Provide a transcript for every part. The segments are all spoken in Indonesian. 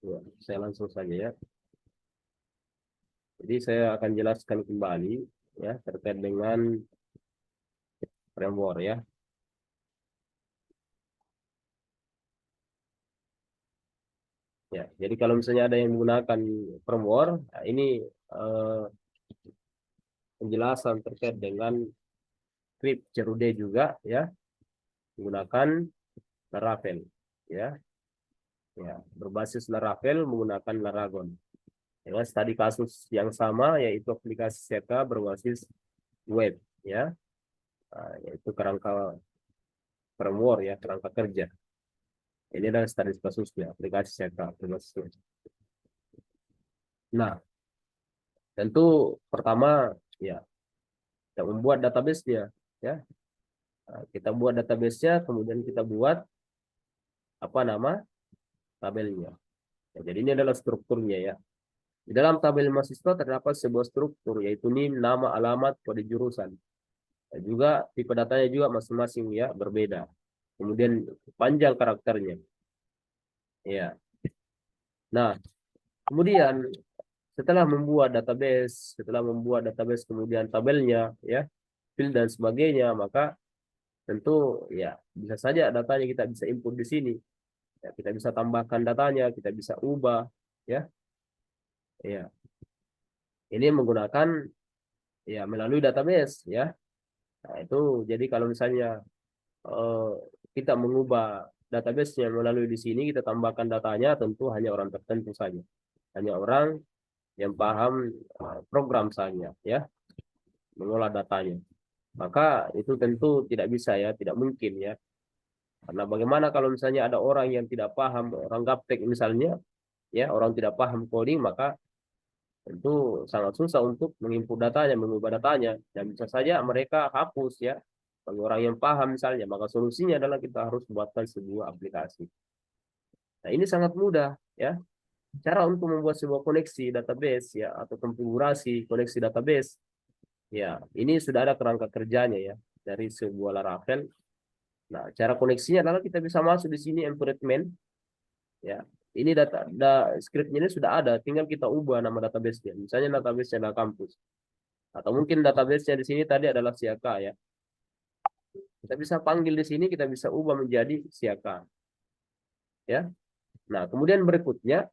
Ya, saya langsung saja ya. Jadi saya akan jelaskan kembali ya terkait dengan framework ya. Ya, jadi kalau misalnya ada yang menggunakan framework, nah ini eh, penjelasan terkait dengan script Cerude juga ya menggunakan Laravel ya. Ya, berbasis Laravel menggunakan Laragon. Ya, tadi kasus yang sama yaitu aplikasi CK berbasis web ya. Nah, yaitu kerangka framework ya, kerangka kerja. Ini adalah status kasusnya, aplikasi CK berbasis web. Nah, tentu pertama ya kita membuat database-nya ya. Nah, kita buat database-nya, kemudian kita buat apa nama tabelnya. Ya, jadi ini adalah strukturnya ya. Di dalam tabel mahasiswa terdapat sebuah struktur yaitu NIM, nama, alamat, kode jurusan. Dan juga tipe datanya juga masing-masing ya berbeda. Kemudian panjang karakternya. Ya. Nah, kemudian setelah membuat database kemudian tabelnya ya, field dan sebagainya, maka tentu ya bisa saja datanya kita bisa input di sini. Ya, kita bisa tambahkan datanya, kita bisa ubah ya. Ya, ini menggunakan ya melalui database ya. Nah, itu jadi kalau misalnya eh, kita mengubah database-nya melalui di sini, kita tambahkan datanya, tentu hanya orang tertentu saja. Hanya orang yang paham program saja ya, mengolah datanya. Maka itu tentu tidak bisa ya, tidak mungkin ya. Karena bagaimana kalau misalnya ada orang yang tidak paham, orang gaptek misalnya, ya, orang tidak paham coding, maka tentu sangat susah untuk menginput datanya, mengubah datanya, dan bisa saja mereka hapus ya. Bagi orang yang paham misalnya, maka solusinya adalah kita harus buatkan sebuah aplikasi. Nah, ini sangat mudah ya. Cara untuk membuat sebuah koneksi database ya atau konfigurasi koneksi database. Ya, ini sudah ada kerangka kerjanya ya dari sebuah Laravel. Nah, cara koneksinya adalah kita bisa masuk di sini environment ya. Ini scriptnya ini sudah ada, tinggal kita ubah nama database-nya. Misalnya database-nya adalah kampus. Atau mungkin database-nya di sini tadi adalah Siaka ya. Kita bisa panggil di sini, kita bisa ubah menjadi Siaka ya. Nah, kemudian berikutnya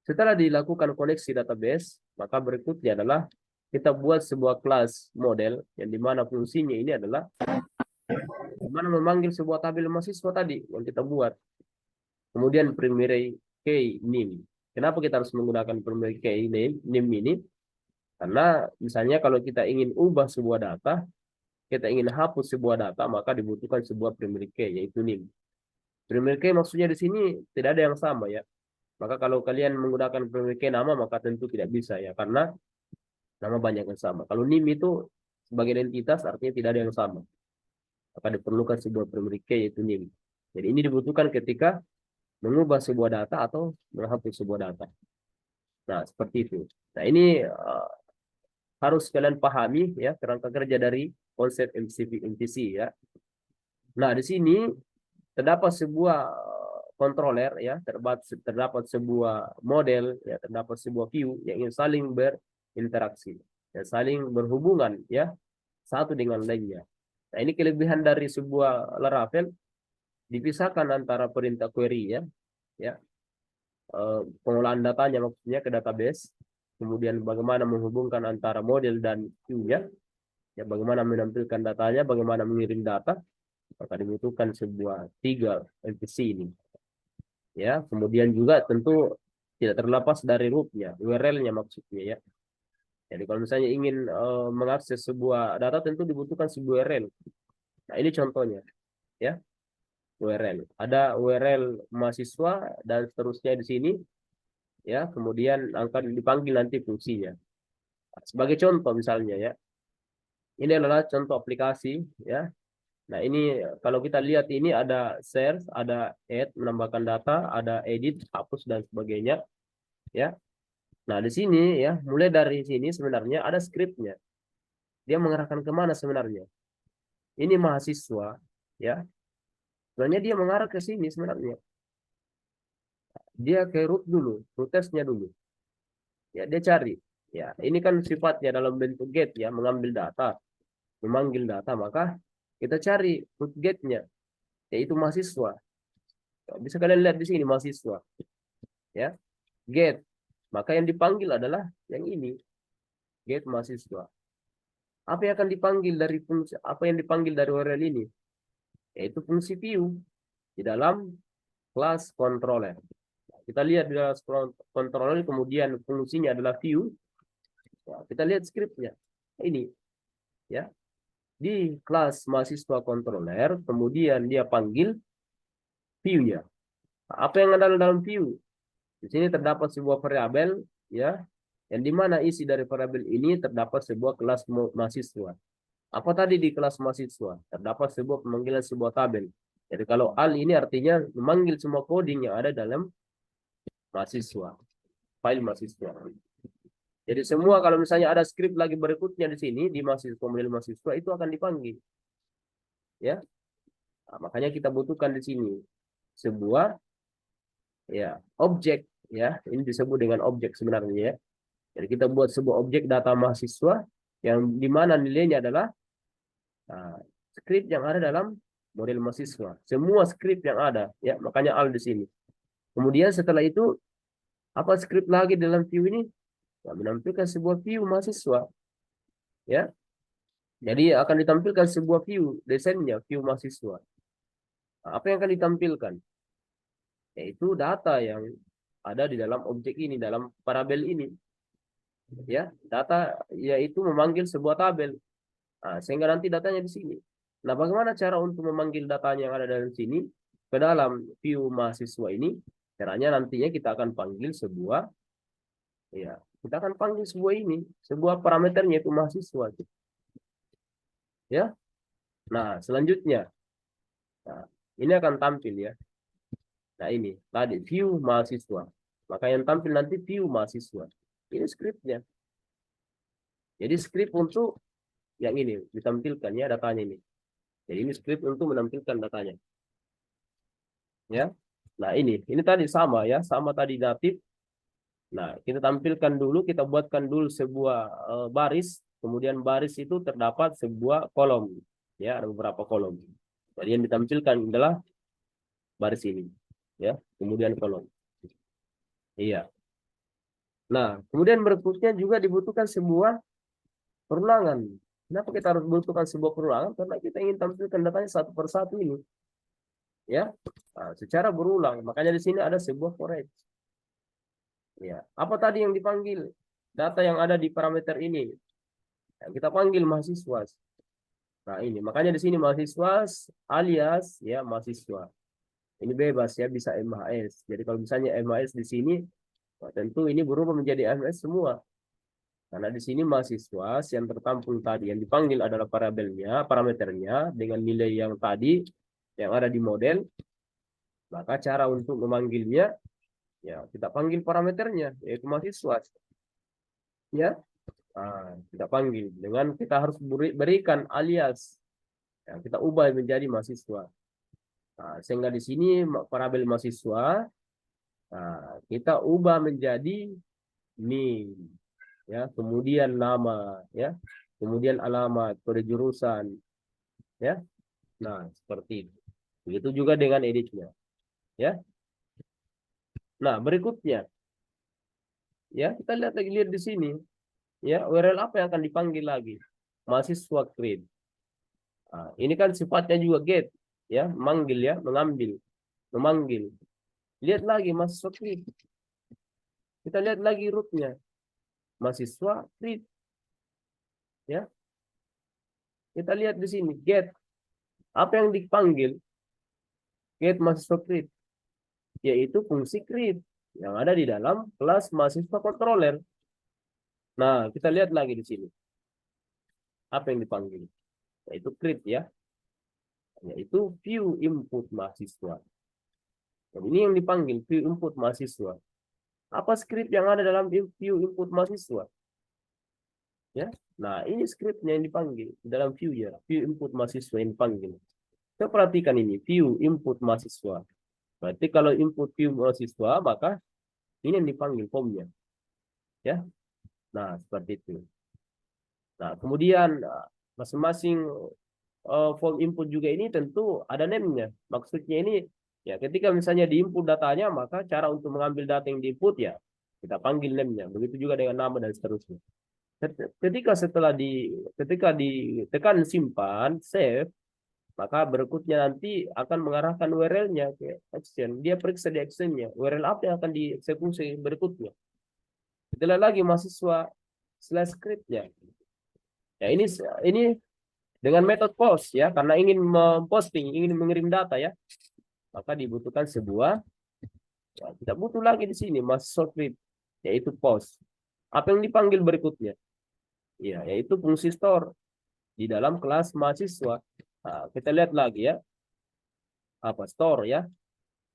setelah dilakukan koneksi database, maka berikutnya adalah kita buat sebuah kelas model yang dimana fungsinya ini adalah dimana memanggil sebuah tabel mahasiswa tadi yang kita buat. Kemudian primary key name. Kenapa kita harus menggunakan primary key name ini? Karena misalnya kalau kita ingin ubah sebuah data, kita ingin hapus sebuah data, maka dibutuhkan sebuah primary key yaitu name. Primary key maksudnya di sini tidak ada yang sama ya. Maka kalau kalian menggunakan primary key nama, maka tentu tidak bisa ya, karena nama banyak yang sama. Kalau NIM itu sebagai identitas artinya tidak ada yang sama. Maka diperlukan sebuah primary key yaitu NIM. Jadi ini dibutuhkan ketika mengubah sebuah data atau menghapus sebuah data. Nah, seperti itu. Nah, ini harus kalian pahami ya kerangka kerja dari konsep MCP ya. Nah, di sini terdapat sebuah controller ya, terdapat sebuah model ya, terdapat sebuah view yang ingin saling berinteraksi dan saling berhubungan ya satu dengan lainnya. Nah, ini kelebihan dari sebuah Laravel, dipisahkan antara perintah query ya, pengolahan datanya maksudnya ke database, kemudian bagaimana menghubungkan antara model dan view ya, bagaimana menampilkan datanya, bagaimana mengirim data, maka dibutuhkan sebuah tiga MVC ini ya. Kemudian juga tentu tidak terlepas dari rootnya, URL-nya maksudnya ya. Jadi kalau misalnya ingin mengakses sebuah data, tentu dibutuhkan sebuah URL. Nah, ini contohnya ya, URL. Ada URL mahasiswa dan seterusnya di sini ya, kemudian akan dipanggil nanti fungsinya. Sebagai contoh misalnya ya, ini adalah contoh aplikasi ya. Nah, ini kalau kita lihat ini ada share, ada add, menambahkan data, ada edit, hapus dan sebagainya ya. Nah, di sini ya, mulai dari sini sebenarnya ada skripnya. Dia mengarahkan kemana sebenarnya? Ini mahasiswa ya. Sebenarnya dia mengarah ke sini sebenarnya. dia ke root dulu, root testnya dulu. Ya, dia cari. Ya, ini kan sifatnya dalam bentuk get ya, mengambil data, memanggil data, maka kita cari root get-nya, yaitu mahasiswa. Ya, bisa kalian lihat di sini mahasiswa, ya, get. Maka yang dipanggil adalah yang ini, get mahasiswa. Apa yang akan dipanggil dari fungsi, apa yang dipanggil dari URL ini? Yaitu fungsi view di dalam kelas controller. Kita lihat di dalam controller, kemudian fungsinya adalah view. Ya, kita lihat scriptnya. Ini, ya, di kelas mahasiswa controller, kemudian dia panggil view-nya. Apa yang ada dalam view? Di sini terdapat sebuah variabel, ya, yang dimana isi dari variabel ini terdapat sebuah kelas mahasiswa. Apa tadi di kelas mahasiswa? Terdapat sebuah pemanggilan sebuah tabel. Jadi kalau al ini artinya memanggil semua coding yang ada dalam mahasiswa, file mahasiswa. Jadi semua kalau misalnya ada script lagi berikutnya di sini di mahasiswa, model mahasiswa itu akan dipanggil, ya. Nah, makanya kita butuhkan di sini sebuah, ya, objek, ya. Ini disebut dengan objek sebenarnya, ya. Jadi kita buat sebuah objek data mahasiswa yang dimana nilainya adalah, nah, script yang ada dalam model mahasiswa. Semua script yang ada, ya, makanya al di sini. Kemudian setelah itu apa script lagi dalam view ini? Ya, menampilkan sebuah view mahasiswa, ya. Jadi akan ditampilkan sebuah view desainnya, view mahasiswa. Nah, apa yang akan ditampilkan? Yaitu data yang ada di dalam objek ini, dalam parabel ini, ya. Data yaitu memanggil sebuah tabel. Nah, sehingga nanti datanya di sini. Nah, bagaimana cara untuk memanggil datanya yang ada dalam sini ke dalam view mahasiswa ini? Caranya nantinya kita akan panggil sebuah, ya, kita akan panggil sebuah ini, sebuah parameternya itu mahasiswa, ya. Nah, selanjutnya, nah, ini akan tampil, ya. Nah, ini tadi view mahasiswa. Maka yang tampil nanti view mahasiswa. Ini scriptnya. Jadi script untuk yang ini ditampilkan, ya, datanya ini. Jadi ini script untuk menampilkan datanya, ya. Nah, ini tadi sama, ya, sama tadi natif. Nah, kita tampilkan dulu, kita buatkan dulu sebuah baris, kemudian baris itu terdapat sebuah kolom, ya, ada beberapa kolom. Jadi yang ditampilkan adalah baris ini, ya, kemudian kolom. Iya. Nah, kemudian berikutnya juga dibutuhkan sebuah perulangan. Kenapa kita harus membutuhkan sebuah perulangan? Karena kita ingin tampilkan datanya satu persatu ini, ya. Nah, secara berulang. Makanya di sini ada sebuah for each. Ya, apa tadi yang dipanggil? Data yang ada di parameter ini. Ya, kita panggil mahasiswa. Nah, ini makanya di sini mahasiswa alias, ya, mahasiswa. Ini bebas, ya, bisa MHS. Jadi kalau misalnya MHS di sini, nah, tentu ini berubah menjadi MHS semua. Karena di sini mahasiswa yang tertampung tadi yang dipanggil adalah variabelnya, parameternya dengan nilai yang tadi yang ada di model. Maka cara untuk memanggilnya, ya, kita panggil parameternya yaitu mahasiswa, ya. Nah, kita panggil dengan kita harus berikan alias yang kita ubah menjadi mahasiswa. Nah, sehingga di sini parabel mahasiswa, nah, kita ubah menjadi NIM, ya, kemudian nama, ya, kemudian alamat, kode jurusan, ya. Nah, seperti itu. Begitu juga dengan editnya, ya. Nah, berikutnya, ya, kita lihat di sini, ya, URL apa yang akan dipanggil lagi? Mahasiswa create. Nah, ini kan sifatnya juga get, ya, manggil, ya, mengambil, memanggil. Lihat lagi mahasiswa create. Kita lihat lagi rootnya, mahasiswa create, ya. Kita lihat di sini get. Apa yang dipanggil? Get mahasiswa create, yaitu fungsi create yang ada di dalam kelas mahasiswa controller. Nah, kita lihat lagi di sini. Apa yang dipanggil? Yaitu create, ya. Yaitu view input mahasiswa. Dan ini yang dipanggil view input mahasiswa. Apa script yang ada dalam view input mahasiswa? Ya. Nah, ini scriptnya yang dipanggil dalam view, ya, view input mahasiswa yang dipanggil. Kita perhatikan ini view input mahasiswa. Berarti kalau input view mahasiswa, maka ini yang dipanggil formnya. Ya. Nah, seperti itu. Nah, kemudian masing-masing form input juga ini tentu ada name-nya. Maksudnya ini ya ketika misalnya di input datanya, maka cara untuk mengambil data yang di input ya kita panggil name-nya. Begitu juga dengan nama dan seterusnya. Ketika ditekan simpan save, maka berikutnya nanti akan mengarahkan URL-nya ke action. Dia periksa di action-nya URL apa yang akan dieksekusi berikutnya. Itulah lagi mahasiswa slash script-nya. Ya ini dengan metode post ya, karena ingin memposting, ingin mengirim data ya, maka dibutuhkan sebuah, ya, kita butuh lagi di sini mahasiswa script, yaitu post. Apa yang dipanggil berikutnya? Ya, yaitu fungsi store di dalam kelas mahasiswa. Nah, kita lihat lagi ya, apa store ya.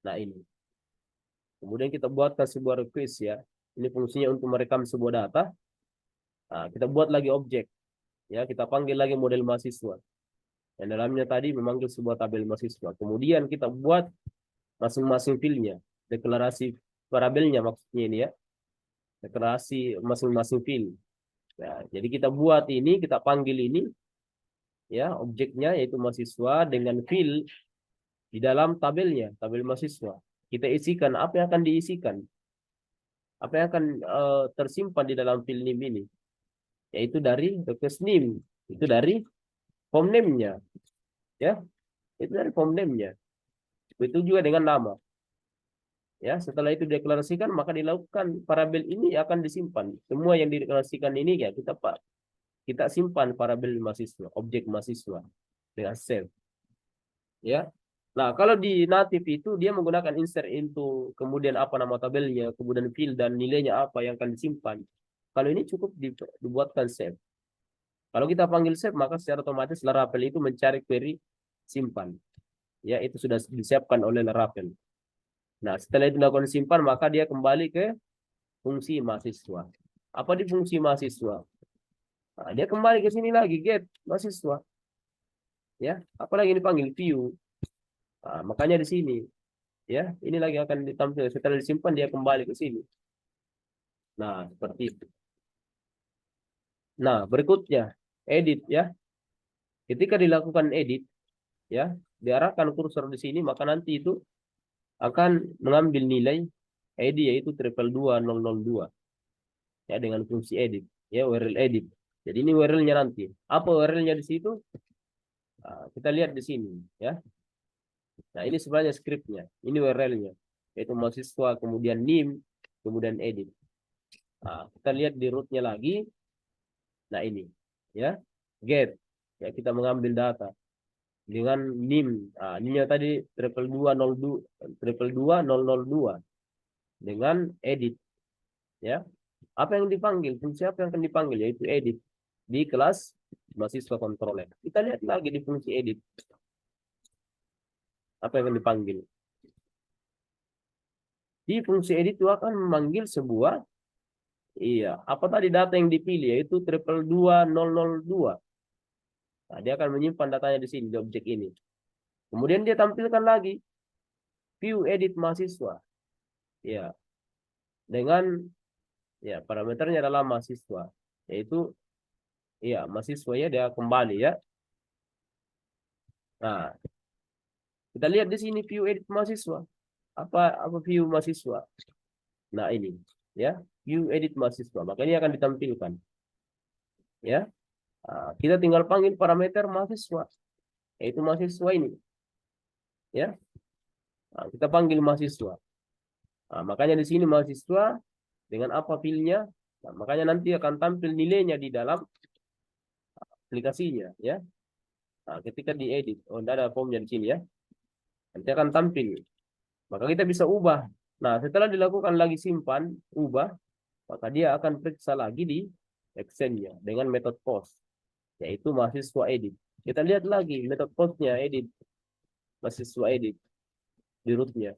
Nah ini. Kemudian kita buatkan sebuah request ya. Ini fungsinya untuk merekam sebuah data. Nah, kita buat lagi objek. Ya, kita panggil lagi model mahasiswa. Yang dalamnya tadi memanggil sebuah tabel mahasiswa. Kemudian kita buat masing-masing fieldnya, deklarasi variabelnya maksudnya ini ya, deklarasi masing-masing field. Ya, jadi kita buat ini, kita panggil ini, ya objeknya yaitu mahasiswa dengan field di dalam tabelnya, tabel mahasiswa. Kita isikan apa yang akan diisikan, apa yang akan tersimpan di dalam field name ini, yaitu dari request name, itu dari form name-nya, ya, itu dari form name-nya. Itu juga dengan nama. Ya, setelah itu deklarasikan, maka dilakukan variabel ini akan disimpan. Semua yang dideklarasikan ini ya kita simpan variabel mahasiswa, objek mahasiswa dengan save. Ya. Nah, kalau di native itu dia menggunakan insert into, kemudian apa nama tabelnya, kemudian field dan nilainya apa yang akan disimpan. Kalau ini cukup dibuatkan save. Kalau kita panggil save, maka secara otomatis Laravel itu mencari query simpan. Ya, itu sudah disiapkan oleh Laravel. Nah, setelah itu dilakukan simpan, maka dia kembali ke fungsi mahasiswa. Apa di fungsi mahasiswa? Nah, dia kembali ke sini lagi, get mahasiswa. Ya, apalagi dipanggil view. Nah, makanya di sini, ya, ini lagi akan ditampilkan. Setelah disimpan, dia kembali ke sini. Nah, seperti itu. Nah, berikutnya, edit ya. Ketika dilakukan edit, ya, diarahkan kursor di sini, maka nanti itu akan mengambil nilai ID yaitu 22202 ya dengan fungsi edit ya URL edit. Jadi ini URL-nya nanti. Apa URL-nya di situ? Nah, kita lihat di sini ya. Nah, ini sebenarnya script-nya. Ini URL-nya yaitu mahasiswa kemudian nim kemudian edit. Nah, kita lihat di root-nya lagi. Nah, ini ya. Get ya kita mengambil data dengan nim. Nah, NIM-nya tadi 222.002 dengan edit ya. Apa yang dipanggil? Fungsi apa yang akan dipanggil? Yaitu edit di kelas mahasiswa controller. Kita lihat lagi di fungsi edit. Apa yang akan dipanggil? Di fungsi edit itu akan memanggil sebuah, iya, apa tadi data yang dipilih yaitu 222.002. Nah, dia akan menyimpan datanya di sini di objek ini. Kemudian dia tampilkan lagi view edit mahasiswa. Ya, dengan ya parameternya adalah mahasiswa, yaitu iya mahasiswa ya dia kembali ya. Nah, kita lihat di sini view edit mahasiswa. Apa view mahasiswa? Nah, ini ya, view edit mahasiswa. Makanya akan ditampilkan. Ya. Nah, kita tinggal panggil parameter mahasiswa, yaitu mahasiswa ini. Ya. Nah, kita panggil mahasiswa. Nah, makanya di sini mahasiswa dengan apa filenya? Nah, makanya nanti akan tampil nilainya di dalam aplikasinya, ya. Nah, ketika diedit, oh, ada formnya di sini ya. Nanti akan tampil. Maka kita bisa ubah. Nah, setelah dilakukan lagi simpan, ubah, maka dia akan periksa lagi di actionnya dengan metode post, yaitu mahasiswa edit. Kita lihat lagi metode postnya edit, mahasiswa edit di rootnya.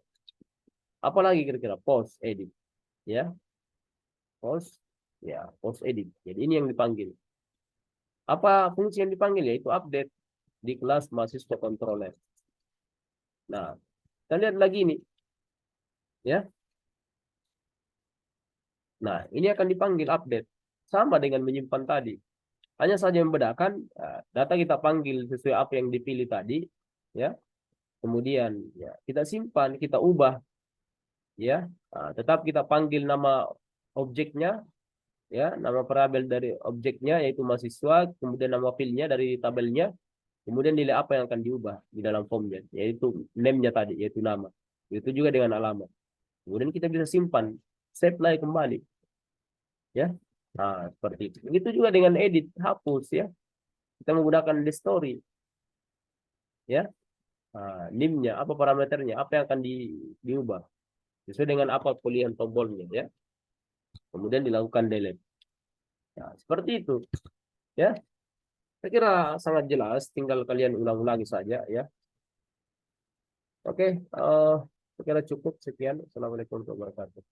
Apalagi kira-kira post edit, ya post, ya post edit. Jadi ini yang dipanggil. Apa fungsi yang dipanggil? Yaitu update di kelas mahasiswa controller. Nah, kita lihat lagi ini. ya. Nah, ini akan dipanggil update. Sama dengan menyimpan tadi. Hanya saja membedakan data kita panggil sesuai apa yang dipilih tadi, ya. Kemudian ya kita simpan, kita ubah, ya. Tetap kita panggil nama objeknya, ya, nama variabel dari objeknya yaitu mahasiswa, kemudian nama filenya dari tabelnya, kemudian nilai apa yang akan diubah di dalam formnya, yaitu name-nya tadi, yaitu nama. Itu juga dengan alamat. Kemudian kita bisa simpan, save lagi kembali, ya. Nah, seperti itu. Begitu juga dengan edit, hapus, ya. Kita menggunakan the story, ya. Name-nya, apa parameternya, apa yang akan diubah sesuai dengan apa pilihan tombolnya, ya. Kemudian dilakukan delete. Nah, seperti itu, ya. Saya kira sangat jelas, tinggal kalian ulang-ulangi saja, ya. Oke, saya kira cukup sekian. Assalamualaikum warahmatullahi wabarakatuh.